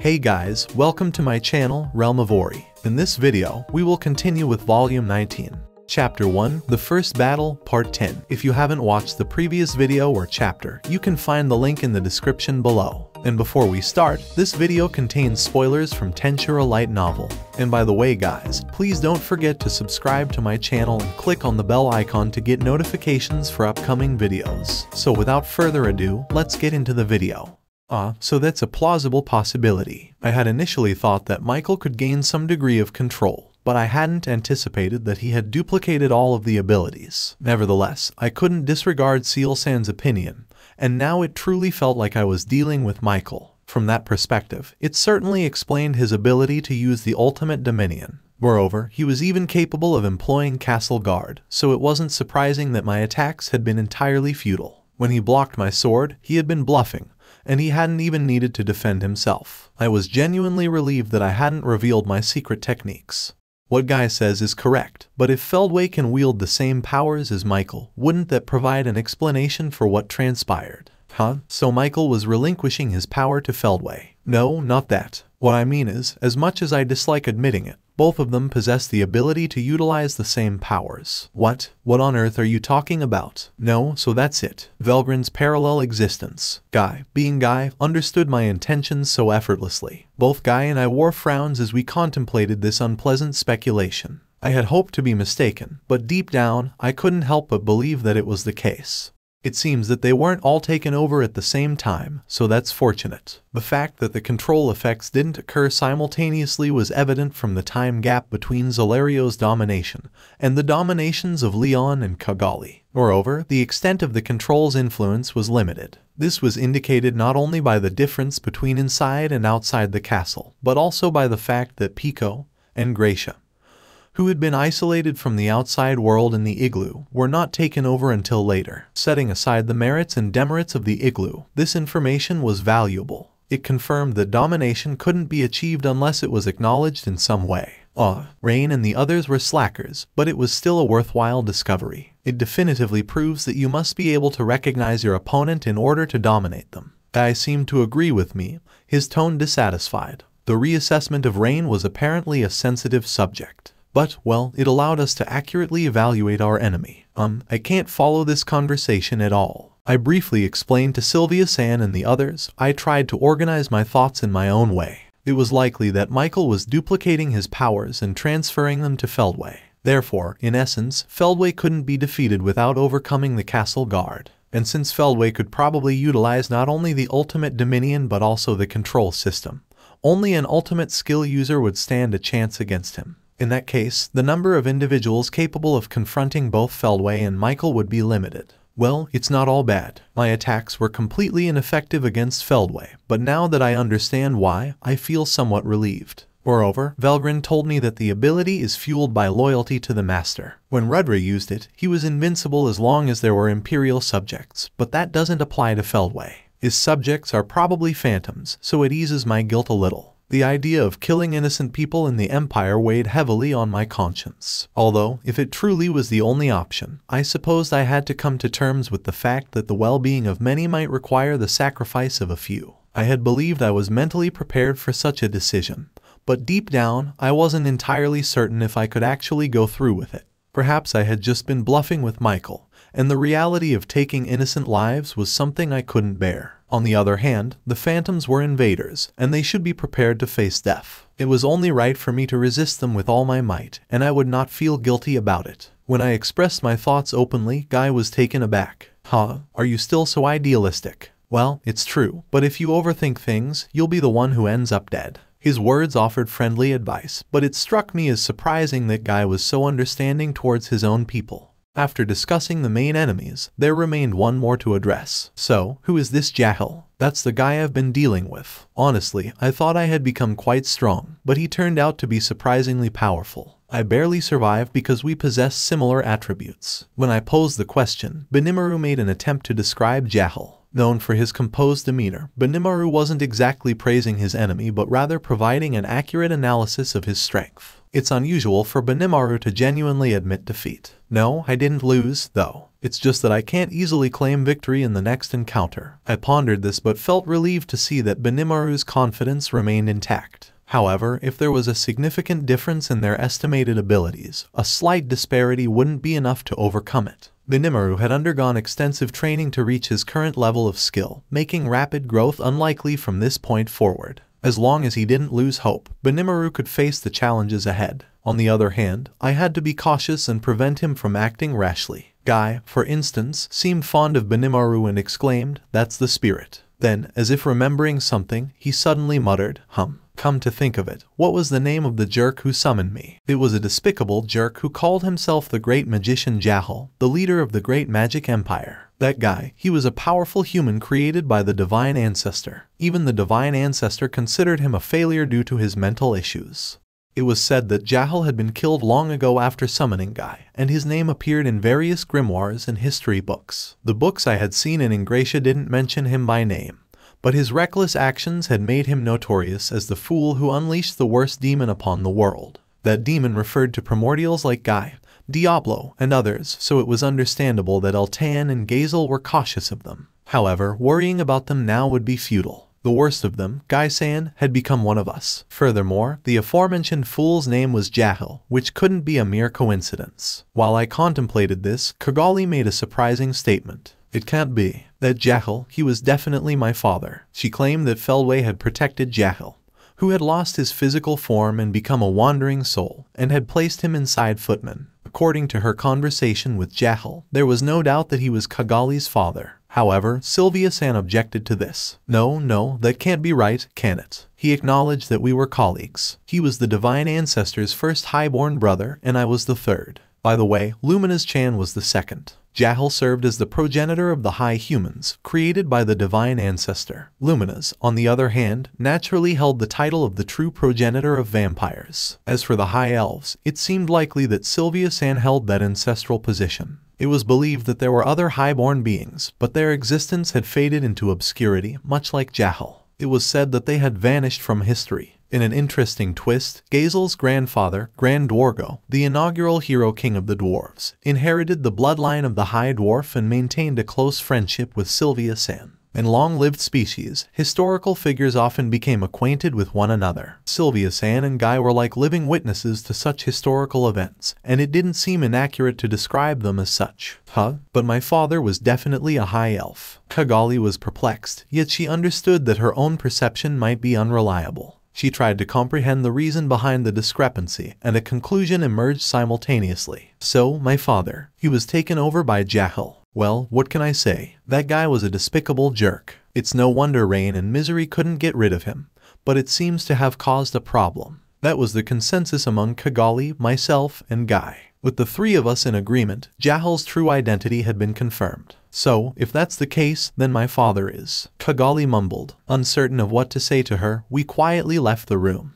Hey guys, welcome to my channel, Realm of Ori. In this video, we will continue with Volume 19. Chapter 1, The First Battle, Part 10. If you haven't watched the previous video or chapter, you can find the link in the description below. And before we start, this video contains spoilers from Tenshura Light Novel. And by the way guys, please don't forget to subscribe to my channel and click on the bell icon to get notifications for upcoming videos. So without further ado, let's get into the video. So that's a plausible possibility. I had initially thought that Michael could gain some degree of control, but I hadn't anticipated that he had duplicated all of the abilities. Nevertheless, I couldn't disregard Sealsan's opinion, and now it truly felt like I was dealing with Michael. From that perspective, it certainly explained his ability to use the ultimate Dominion. Moreover, he was even capable of employing Castle Guard, so it wasn't surprising that my attacks had been entirely futile. When he blocked my sword, he had been bluffing, and he hadn't even needed to defend himself. I was genuinely relieved that I hadn't revealed my secret techniques. What Guy says is correct, but if Feldway can wield the same powers as Michael, wouldn't that provide an explanation for what transpired? So Michael was relinquishing his power to Feldway. No, not that. What I mean is, as much as I dislike admitting it, both of them possess the ability to utilize the same powers. What? What on earth are you talking about? No, so that's it. Velgrin's parallel existence. Guy, being Guy, understood my intentions so effortlessly. Both Guy and I wore frowns as we contemplated this unpleasant speculation. I had hoped to be mistaken, but deep down, I couldn't help but believe that it was the case. It seems that they weren't all taken over at the same time, so that's fortunate. The fact that the control effects didn't occur simultaneously was evident from the time gap between Zolario's domination and the dominations of Leon and Cagalli. Moreover, the extent of the control's influence was limited. This was indicated not only by the difference between inside and outside the castle, but also by the fact that Pico and Gracia, who had been isolated from the outside world in the igloo, were not taken over until later. Setting aside the merits and demerits of the igloo, this information was valuable. It confirmed that domination couldn't be achieved unless it was acknowledged in some way. Rain and the others were slackers, but it was still a worthwhile discovery. It definitively proves that you must be able to recognize your opponent in order to dominate them. Guy seemed to agree with me, his tone dissatisfied. The reassessment of Rain was apparently a sensitive subject. But, well, it allowed us to accurately evaluate our enemy. I can't follow this conversation at all. I briefly explained to Sylvia-san and the others. I tried to organize my thoughts in my own way. It was likely that Michael was duplicating his powers and transferring them to Feldway. Therefore, in essence, Feldway couldn't be defeated without overcoming the Castle Guard. And since Feldway could probably utilize not only the ultimate Dominion but also the control system, only an ultimate skill user would stand a chance against him. In that case, the number of individuals capable of confronting both Feldway and Michael would be limited. Well, it's not all bad. My attacks were completely ineffective against Feldway, but now that I understand why, I feel somewhat relieved. Moreover, Velgrin told me that the ability is fueled by loyalty to the Master. When Rudra used it, he was invincible as long as there were Imperial subjects, but that doesn't apply to Feldway. His subjects are probably phantoms, so it eases my guilt a little. The idea of killing innocent people in the Empire weighed heavily on my conscience. Although, if it truly was the only option, I supposed I had to come to terms with the fact that the well-being of many might require the sacrifice of a few. I had believed I was mentally prepared for such a decision, but deep down, I wasn't entirely certain if I could actually go through with it. Perhaps I had just been bluffing with Michael, and the reality of taking innocent lives was something I couldn't bear. On the other hand, the Phantoms were invaders, and they should be prepared to face death. It was only right for me to resist them with all my might, and I would not feel guilty about it. When I expressed my thoughts openly, Guy was taken aback. Are you still so idealistic? Well, it's true, but if you overthink things, you'll be the one who ends up dead. His words offered friendly advice, but it struck me as surprising that Guy was so understanding towards his own people. After discussing the main enemies, there remained one more to address. So, who is this Jahil? That's the guy I've been dealing with. Honestly, I thought I had become quite strong, but he turned out to be surprisingly powerful. I barely survived because we possess similar attributes. When I posed the question, Benimaru made an attempt to describe Jahil. Known for his composed demeanor, Benimaru wasn't exactly praising his enemy but rather providing an accurate analysis of his strength. It's unusual for Benimaru to genuinely admit defeat. No, I didn't lose, though. It's just that I can't easily claim victory in the next encounter. I pondered this but felt relieved to see that Benimaru's confidence remained intact. However, if there was a significant difference in their estimated abilities, a slight disparity wouldn't be enough to overcome it. Benimaru had undergone extensive training to reach his current level of skill, making rapid growth unlikely from this point forward. As long as he didn't lose hope, Benimaru could face the challenges ahead. On the other hand, I had to be cautious and prevent him from acting rashly. Guy, for instance, seemed fond of Benimaru and exclaimed, "That's the spirit." Then, as if remembering something, he suddenly muttered, Come to think of it, what was the name of the jerk who summoned me? It was a despicable jerk who called himself the great magician Jahal, the leader of the great magic empire. That guy, he was a powerful human created by the divine ancestor. Even the divine ancestor considered him a failure due to his mental issues. It was said that Jahal had been killed long ago after summoning Guy, and his name appeared in various grimoires and history books. The books I had seen in Ingratia didn't mention him by name, but his reckless actions had made him notorious as the fool who unleashed the worst demon upon the world. That demon referred to primordials like Guy, Diablo, and others, so it was understandable that Altan and Gazel were cautious of them. However, worrying about them now would be futile. The worst of them, Guy-san, had become one of us. Furthermore, the aforementioned fool's name was Jahal, which couldn't be a mere coincidence. While I contemplated this, Kigali made a surprising statement. It can't be. That Jahal, he was definitely my father. She claimed that Feldway had protected Jahal, who had lost his physical form and become a wandering soul, and had placed him inside Footman. According to her conversation with Jahal, there was no doubt that he was Kigali's father. However, Sylvia-san objected to this. No, that can't be right, can it? He acknowledged that we were colleagues. He was the divine ancestor's first highborn brother, and I was the third. By the way, Luminous-chan was the second. Jahal served as the progenitor of the High Humans, created by the divine ancestor. Luminous, on the other hand, naturally held the title of the true progenitor of vampires. As for the High Elves, it seemed likely that Sylvia-san held that ancestral position. It was believed that there were other highborn beings, but their existence had faded into obscurity, much like Jahal. It was said that they had vanished from history. In an interesting twist, Gazel's grandfather, Grand Dwargo, the inaugural hero king of the dwarves, inherited the bloodline of the High Dwarf and maintained a close friendship with Sylvia-san. In long-lived species, historical figures often became acquainted with one another. Sylvia-san and Guy were like living witnesses to such historical events, and it didn't seem inaccurate to describe them as such. But my father was definitely a high elf. Kigali was perplexed, yet she understood that her own perception might be unreliable. She tried to comprehend the reason behind the discrepancy, and a conclusion emerged simultaneously. So, my father, he was taken over by Jahal. Well, what can I say? That guy was a despicable jerk. It's no wonder Rain and Misery couldn't get rid of him, but it seems to have caused a problem. That was the consensus among Kigali, myself, and Guy. With the three of us in agreement, Jahal's true identity had been confirmed. So, if that's the case, then my father is. Kigali mumbled. Uncertain of what to say to her, we quietly left the room.